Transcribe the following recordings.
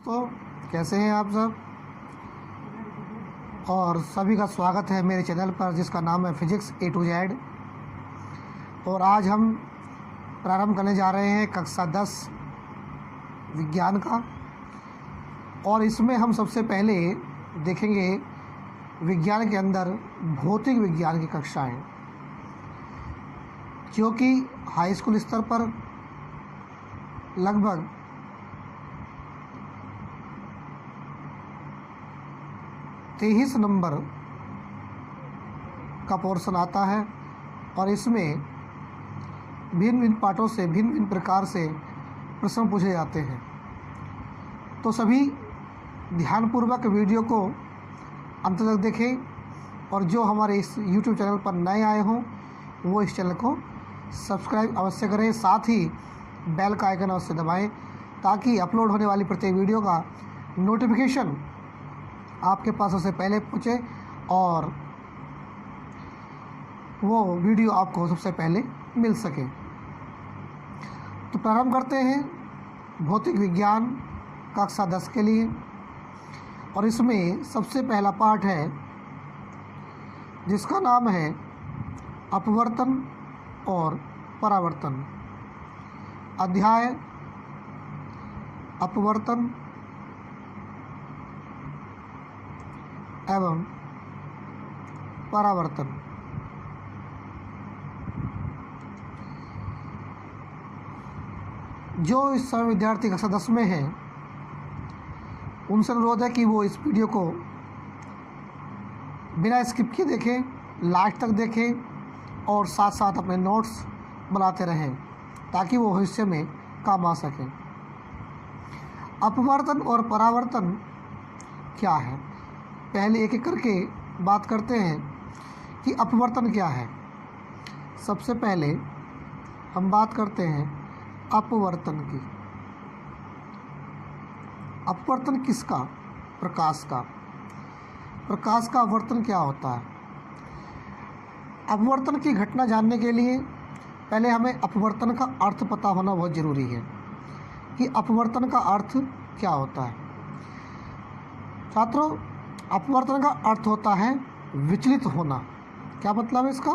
तो कैसे हैं आप सब। और सभी का स्वागत है मेरे चैनल पर जिसका नाम है फिजिक्स ए टू जेड। और आज हम प्रारंभ करने जा रहे हैं कक्षा 10 विज्ञान का। और इसमें हम सबसे पहले देखेंगे विज्ञान के अंदर भौतिक विज्ञान की कक्षाएं, जो कि हाई स्कूल स्तर पर लगभग 23 नंबर का पोर्शन आता है। और इसमें भिन्न भिन्न पाठों से भिन्न भिन्न प्रकार से प्रश्न पूछे जाते हैं। तो सभी ध्यानपूर्वक वीडियो को अंत तक देखें। और जो हमारे इस YouTube चैनल पर नए आए हों वो इस चैनल को सब्सक्राइब अवश्य करें, साथ ही बेल का आइकन अवश्य दबाएं ताकि अपलोड होने वाली प्रत्येक वीडियो का नोटिफिकेशन आपके पास सबसे पहले पहुँचे और वो वीडियो आपको सबसे पहले मिल सके। तो प्रारंभ करते हैं भौतिक विज्ञान कक्षा 10 के लिए। और इसमें सबसे पहला पाठ है जिसका नाम है अपवर्तन और परावर्तन। अध्याय अपवर्तन एवं परावर्तन। जो इस समय विद्यार्थी कक्षा 10 में हैं उनसे अनुरोध है कि वो इस वीडियो को बिना स्किप किए देखें, लास्ट तक देखें और साथ साथ अपने नोट्स बनाते रहें ताकि वो भविष्य में काम आ सकें। अपवर्तन और परावर्तन क्या है, पहले एक एक करके बात करते हैं कि अपवर्तन क्या है। सबसे पहले हम बात करते हैं अपवर्तन की। अपवर्तन किसका? प्रकाश का। प्रकाश का अपवर्तन क्या होता है? अपवर्तन की घटना जानने के लिए पहले हमें अपवर्तन का अर्थ पता होना बहुत ज़रूरी है कि अपवर्तन का अर्थ क्या होता है। छात्रों, अपवर्तन का अर्थ होता है विचलित होना। क्या मतलब है इसका?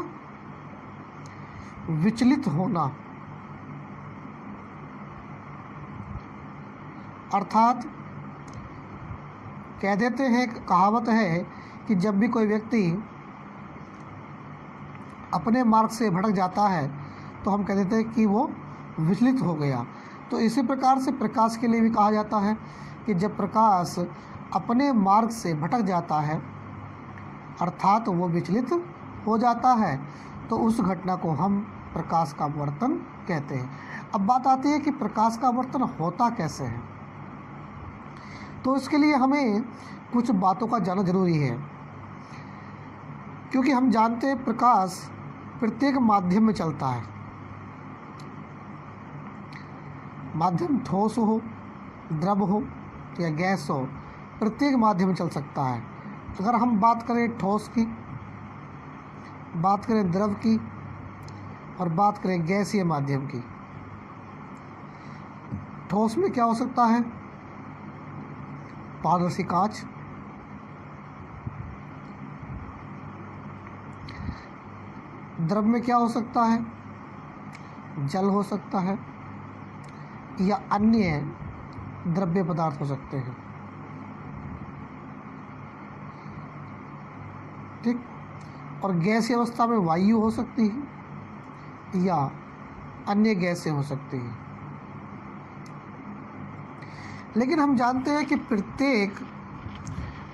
विचलित होना, अर्थात कह देते हैं, कहावत है कि जब भी कोई व्यक्ति अपने मार्ग से भटक जाता है तो हम कह देते हैं कि वो विचलित हो गया। तो इसी प्रकार से प्रकाश के लिए भी कहा जाता है कि जब प्रकाश अपने मार्ग से भटक जाता है अर्थात वो विचलित हो जाता है तो उस घटना को हम प्रकाश का अपवर्तन कहते हैं। अब बात आती है कि प्रकाश का अपवर्तन होता कैसे है। तो इसके लिए हमें कुछ बातों का जानना जरूरी है, क्योंकि हम जानते हैं प्रकाश प्रत्येक माध्यम में चलता है। माध्यम ठोस हो, द्रव हो या गैस हो, प्रत्येक माध्यम में चल सकता है। अगर हम बात करें ठोस की, बात करें द्रव की और बात करें गैसीय माध्यम की। ठोस में क्या हो सकता है? पारदर्शी कांच, द्रव में क्या हो सकता है? जल हो सकता है या अन्य द्रव्य पदार्थ हो सकते हैं। ठीक। और गैसीय अवस्था में वायु हो सकती है या अन्य गैसें हो सकती हैं। लेकिन हम जानते हैं कि प्रत्येक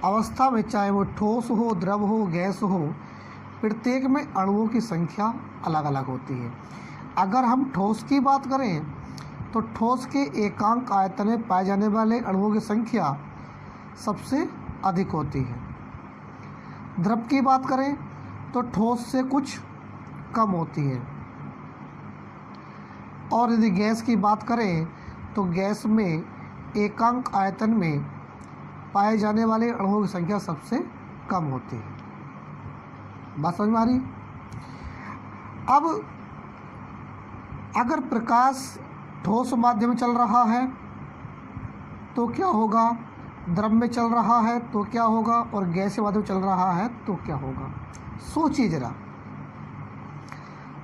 अवस्था में, चाहे वो ठोस हो, द्रव हो, गैस हो, प्रत्येक में अणुओं की संख्या अलग अलग होती है। अगर हम ठोस की बात करें तो ठोस के एकांक आयतन में पाए जाने वाले अणुओं की संख्या सबसे अधिक होती है। द्रव की बात करें तो ठोस से कुछ कम होती है। और यदि गैस की बात करें तो गैस में एकांक आयतन में पाए जाने वाले अणुओं की संख्या सबसे कम होती है। बात समझ में आ रही? अब अगर प्रकाश ठोस माध्यम में चल रहा है तो क्या होगा, द्रव में चल रहा है तो क्या होगा, और गैसीय माध्यम चल रहा है तो क्या होगा। सोचिए ज़रा,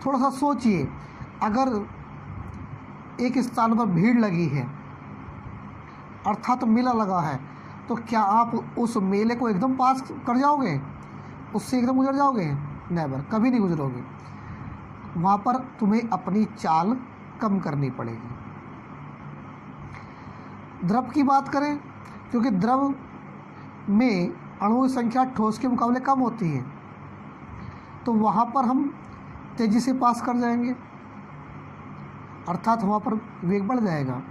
थोड़ा सा सोचिए। अगर एक स्थान पर भीड़ लगी है अर्थात मेला लगा है, तो क्या आप उस मेले को एकदम पास कर जाओगे, उससे एकदम गुजर जाओगे? नेवर, कभी नहीं गुजरोगे। वहाँ पर तुम्हें अपनी चाल कम करनी पड़ेगी। द्रव की बात करें, क्योंकि द्रव में अणुओं की संख्या ठोस के मुकाबले कम होती है, तो वहाँ पर हम तेज़ी से पास कर जाएंगे, अर्थात वहाँ पर वेग बढ़ जाएगा।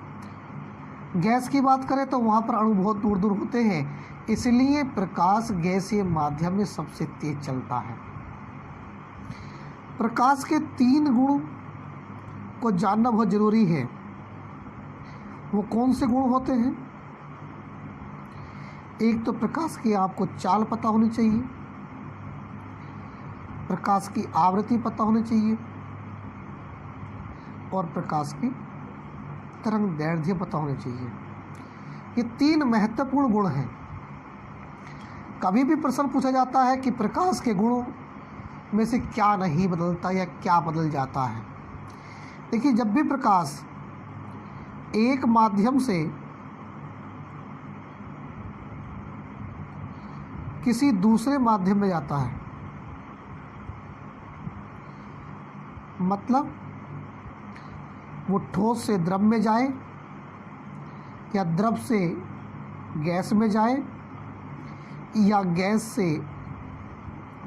गैस की बात करें तो वहाँ पर अणु बहुत दूर दूर होते हैं, इसलिए प्रकाश गैसीय माध्यम में सबसे तेज चलता है। प्रकाश के 3 गुण को जानना बहुत जरूरी है। वो कौन से गुण होते हैं? एक तो प्रकाश की आपको चाल पता होनी चाहिए, प्रकाश की आवृत्ति पता होनी चाहिए, और प्रकाश की तरंग दैर्ध्य पता होनी चाहिए। ये 3 महत्वपूर्ण गुण हैं। कभी भी प्रश्न पूछा जाता है कि प्रकाश के गुणों में से क्या नहीं बदलता या क्या बदल जाता है। देखिए, जब भी प्रकाश एक माध्यम से किसी दूसरे माध्यम में जाता है, मतलब वो ठोस से द्रव में जाए या द्रव से गैस में जाए या गैस से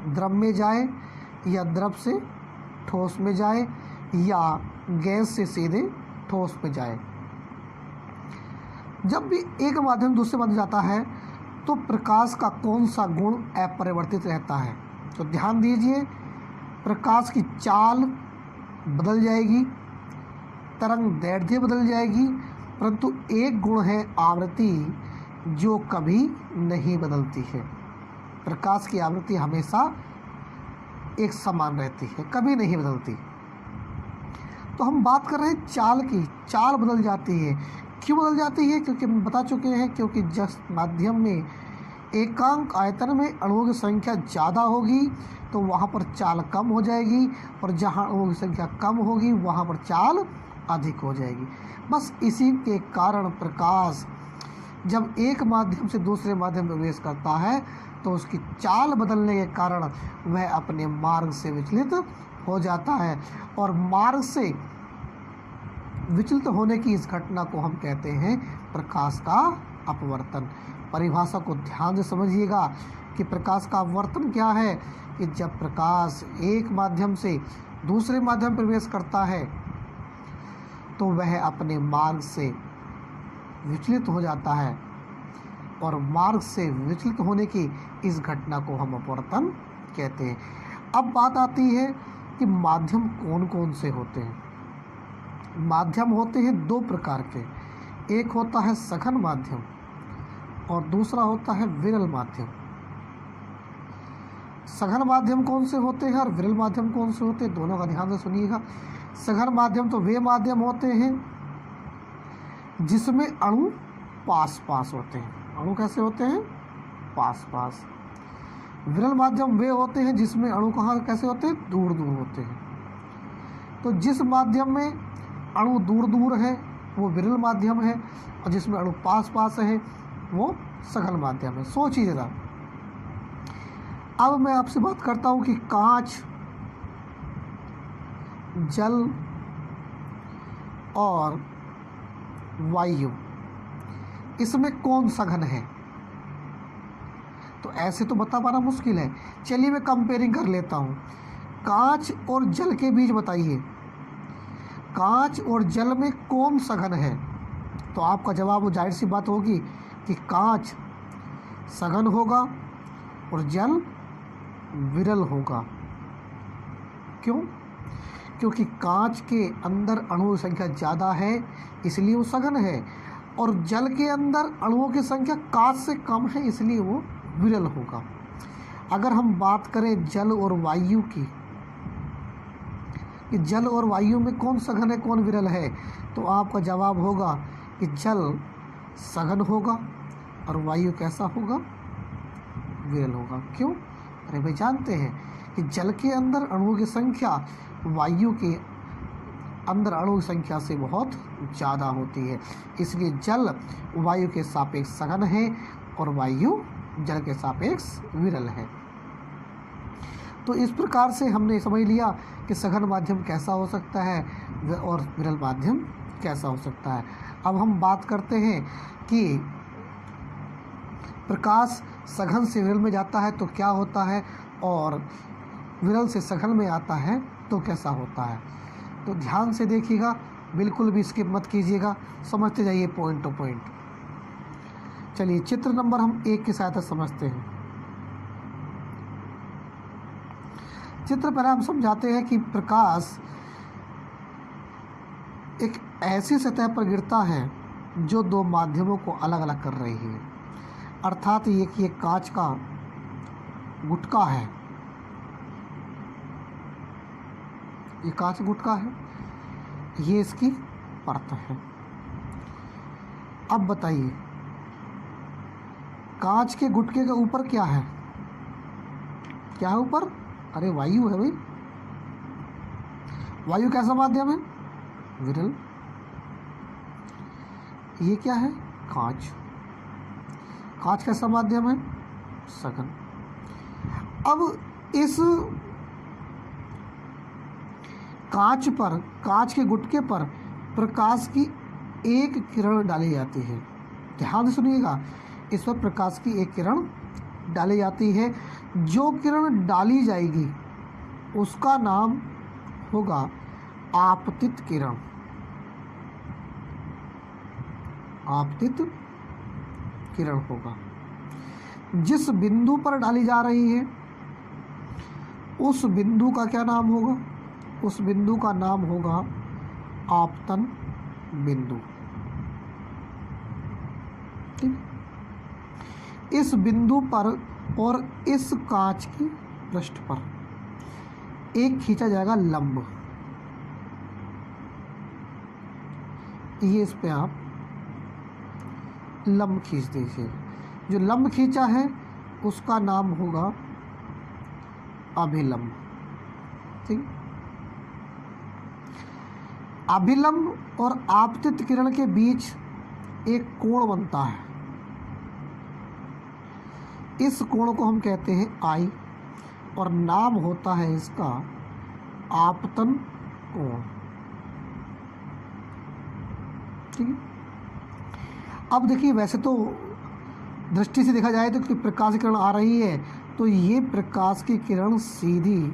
द्रव में जाए या द्रव से ठोस में जाए या गैस से सीधे ठोस में जाए, जब भी एक माध्यम दूसरे माध्यम जाता है तो प्रकाश का कौन सा गुण अपरिवर्तित रहता है? तो ध्यान दीजिए, प्रकाश की चाल बदल जाएगी, तरंग दैर्ध्य बदल जाएगी, परंतु एक गुण है आवृत्ति जो कभी नहीं बदलती है। प्रकाश की आवृत्ति हमेशा एक समान रहती है, कभी नहीं बदलती। तो हम बात कर रहे हैं चाल की। चाल बदल जाती है। क्यों बदल जाती है? क्योंकि हम बता चुके हैं, क्योंकि जिस माध्यम में एकांक आयतन में अणुओं की संख्या ज़्यादा होगी तो वहाँ पर चाल कम हो जाएगी, और जहाँ अणुओं की संख्या कम होगी वहाँ पर चाल अधिक हो जाएगी। बस इसी के कारण प्रकाश जब एक माध्यम से दूसरे माध्यम में प्रवेश करता है तो उसकी चाल बदलने के कारण वह अपने मार्ग से विचलित हो जाता है, और मार्ग से विचलित होने की इस घटना को हम कहते हैं प्रकाश का अपवर्तन। परिभाषा को ध्यान से समझिएगा कि प्रकाश का अपवर्तन क्या है। कि जब प्रकाश एक माध्यम से दूसरे माध्यम प्रवेश करता है तो वह अपने मार्ग से विचलित हो जाता है, और मार्ग से विचलित होने की इस घटना को हम अपवर्तन कहते हैं। अब बात आती है कि माध्यम कौन कौन से होते हैं। माध्यम होते हैं 2 प्रकार के, एक होता है सघन माध्यम और दूसरा होता है विरल माध्यम। सघन माध्यम कौन से होते हैं और विरल माध्यम कौन से होते हैं, दोनों का ध्यान से सुनिएगा। सघन माध्यम तो वे माध्यम होते हैं जिसमें अणु पास पास होते हैं। अणु कैसे होते हैं? पास पास। विरल माध्यम वे होते हैं जिसमें अणु कहाँ कैसे होते हैं? दूर दूर होते हैं। तो जिस माध्यम में अणु दूर दूर है वो विरल माध्यम है, और जिसमें अणु पास पास है वो सघन माध्यम है। सोचिए जरा। अब मैं आपसे बात करता हूँ कि कांच, जल और वायु, इसमें कौन सघन है? तो ऐसे तो बता पाना मुश्किल है। चलिए मैं कंपेयरिंग कर लेता हूँ। कांच और जल के बीच बताइए, कांच और जल में कौन सघन है? तो आपका जवाब वो जाहिर सी बात होगी कि कांच सघन होगा और जल विरल होगा। क्यों? क्योंकि कांच के अंदर अणुओं की संख्या ज़्यादा है इसलिए वो सघन है, और जल के अंदर अणुओं की संख्या कांच से कम है इसलिए वो विरल होगा। अगर हम बात करें जल और वायु की, कि जल और वायु में कौन सघन है कौन विरल है, तो आपका जवाब होगा कि जल सघन होगा और वायु कैसा होगा, विरल होगा। क्यों? अरे भाई जानते हैं कि जल के अंदर अणुओं की संख्या वायु के अंदर अणुओं की संख्या से बहुत ज़्यादा होती है, इसलिए जल वायु के सापेक्ष सघन है और वायु जल के सापेक्ष विरल है। तो इस प्रकार से हमने समझ लिया कि सघन माध्यम कैसा हो सकता है और विरल माध्यम कैसा हो सकता है। अब हम बात करते हैं कि प्रकाश सघन से विरल में जाता है तो क्या होता है और विरल से सघन में आता है तो कैसा होता है। तो ध्यान से देखिएगा, बिल्कुल भी स्किप मत कीजिएगा, समझते जाइए पॉइंट टू पॉइंट। चलिए चित्र नंबर हम 1 की सहायता समझते हैं। चित्र पहले हम समझाते हैं कि प्रकाश एक ऐसी सतह पर गिरता है जो दो माध्यमों को अलग अलग कर रही है। अर्थात ये कि एक कांच का गुटका है, ये कांच गुटका है, ये इसकी परत है। अब बताइए कांच के गुटके के ऊपर क्या है? क्या है ऊपर? अरे वायु है भाई। वायु कैसा माध्यम है? विरल। ये क्या है? कांच। कांच कैसा माध्यम है? सघन। अब इस कांच पर, कांच के गुटके पर प्रकाश की एक किरण डाली जाती है। ध्यान से सुनिएगा, इस पर प्रकाश की एक किरण डाली जाती है। जो किरण डाली जाएगी उसका नाम होगा आपतित किरण। आपतित किरण होगा। जिस बिंदु पर डाली जा रही है उस बिंदु का क्या नाम होगा? उस बिंदु का नाम होगा आपतन बिंदु। ठीक। इस बिंदु पर और इस कांच की पृष्ठ पर एक खींचा जाएगा लंब। ये इस पे आप लंब खींच दीजिए। जो लंब खींचा है उसका नाम होगा अभिलंब। ठीक। अभिलंब और आपतित किरण के बीच एक कोण बनता है। इस कोण को हम कहते हैं आई और नाम होता है इसका आपतन कोण। ठीक है। अब देखिए वैसे तो दृष्टि से देखा जाए तो कि प्रकाश की किरण आ रही है तो ये प्रकाश की किरण सीधी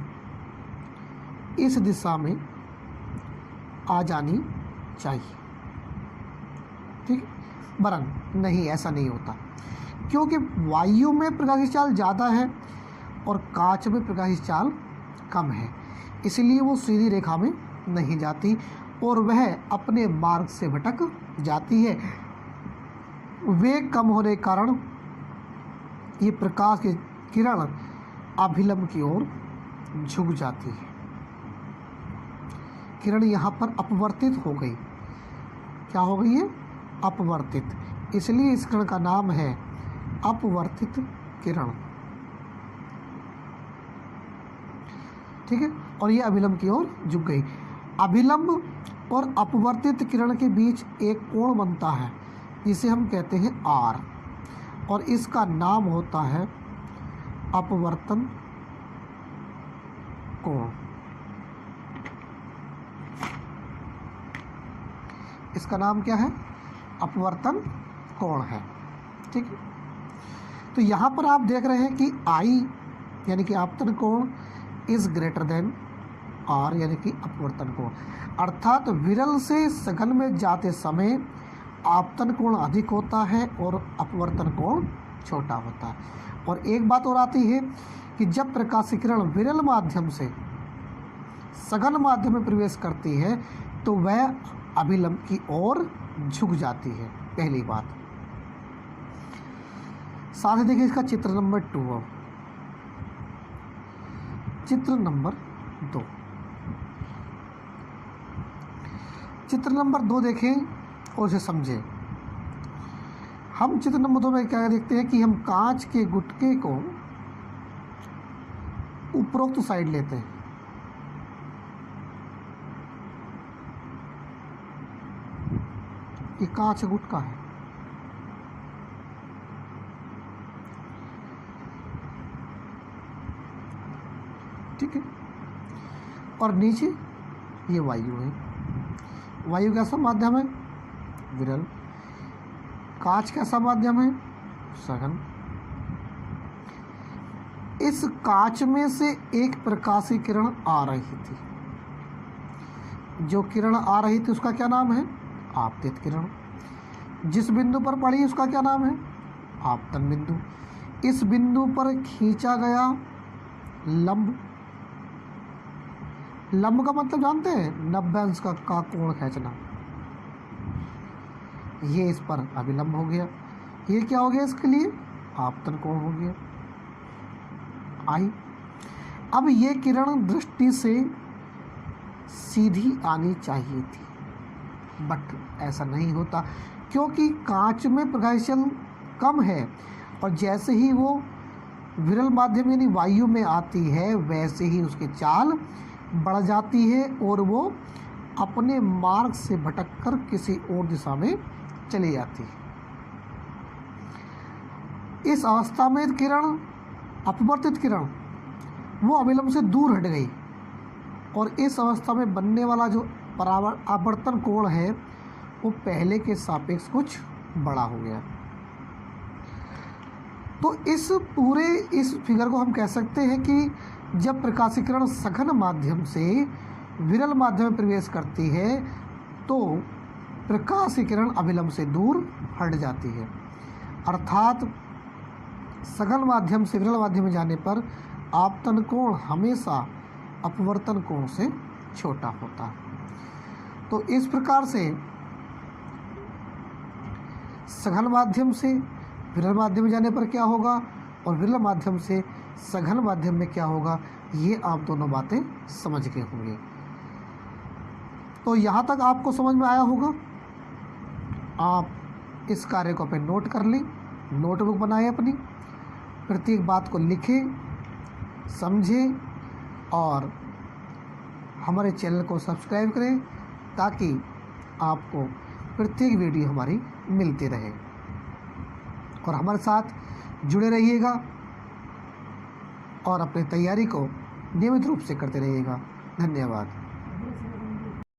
इस दिशा में आ जानी चाहिए। ठीक। वरन नहीं, ऐसा नहीं होता क्योंकि वायु में प्रकाश की चाल ज़्यादा है और कांच में प्रकाश की चाल कम है, इसलिए वो सीधी रेखा में नहीं जाती और वह अपने मार्ग से भटक जाती है। वेग कम होने के कारण ये प्रकाश की किरण अभिलंब की ओर झुक जाती है। किरण यहाँ पर अपवर्तित हो गई। क्या हो गई है? अपवर्तित। इसलिए इस किरण का नाम है अपवर्तित किरण। ठीक है। और ये अभिलंब की ओर झुक गई। अभिलंब और अपवर्तित किरण के बीच एक कोण बनता है जिसे हम कहते हैं आर और इसका नाम होता है अपवर्तन कोण। इसका नाम क्या है? अपवर्तन कोण है। ठीक है। तो यहाँ पर आप देख रहे हैं कि आई यानी कि आपतन कोण इज ग्रेटर देन आर यानी कि अपवर्तन कोण। अर्थात विरल से सघन में जाते समय आपतन कोण अधिक होता है और अपवर्तन कोण छोटा होता है। और एक बात और आती है कि जब प्रकाश की किरण विरल माध्यम से सघन माध्यम में प्रवेश करती है तो वह अभिलंब की ओर झुक जाती है। पहली बात। साथ ही देखिए इसका चित्र नंबर 2। चित्र नंबर 2। चित्र नंबर 2 देखें और इसे समझें। हम चित्र नंबर 2 में क्या देखते हैं कि हम कांच के गुटके को उपरोक्त साइड लेते हैं। ये कांच गुटका है, ठीक है, और नीचे ये वायु है। वायु कैसा माध्यम है? विरल। कांच कैसा माध्यम है? सघन। इस कांच में से एक प्रकाशीय किरण आ रही थी। जो किरण आ रही थी उसका क्या नाम है? आपतित किरण। जिस बिंदु पर पड़ी उसका क्या नाम है? आपतन बिंदु। इस बिंदु पर खींचा गया लंब, लंब का मतलब जानते हैं? 90 अंश का कोण खींचना। ये इस पर अभिलंब हो गया। ये क्या हो गया? इसके लिए आपतन कोण हो गया। आई। अब ये किरण दृष्टि से सीधी आनी चाहिए थी, बट ऐसा नहीं होता क्योंकि कांच में प्रकाशीय कम है, और जैसे ही वो विरल माध्यम यानी वायु में आती है वैसे ही उसकी चाल बढ़ जाती है और वो अपने मार्ग से भटककर किसी और दिशा में चली जाती है। इस अवस्था में किरण, अपवर्तित किरण, वो अभिलंब से दूर हट गई और इस अवस्था में बनने वाला जो आवर्तन कोण है वो पहले के सापेक्ष कुछ बड़ा हो गया। तो इस फिगर को हम कह सकते हैं कि जब प्रकाशीय किरण सघन माध्यम से विरल माध्यम में प्रवेश करती है तो प्रकाशीय किरण अभिलंब से दूर हट जाती है, अर्थात सघन माध्यम से विरल माध्यम में जाने पर आपतन कोण हमेशा अपवर्तन कोण से छोटा होता है। तो इस प्रकार से सघन माध्यम से विरल माध्यम में जाने पर क्या होगा और विरल माध्यम से सघन माध्यम में क्या होगा, ये आप दोनों बातें समझ गए होंगे। तो यहाँ तक आपको समझ में आया होगा। आप इस कार्य को पे नोट कर लें, नोटबुक बनाएं अपनी, प्रत्येक बात को लिखें, समझें और हमारे चैनल को सब्सक्राइब करें ताकि आपको प्रत्येक वीडियो हमारी मिलती रहे और हमारे साथ जुड़े रहिएगा और अपनी तैयारी को नियमित रूप से करते रहिएगा। धन्यवाद।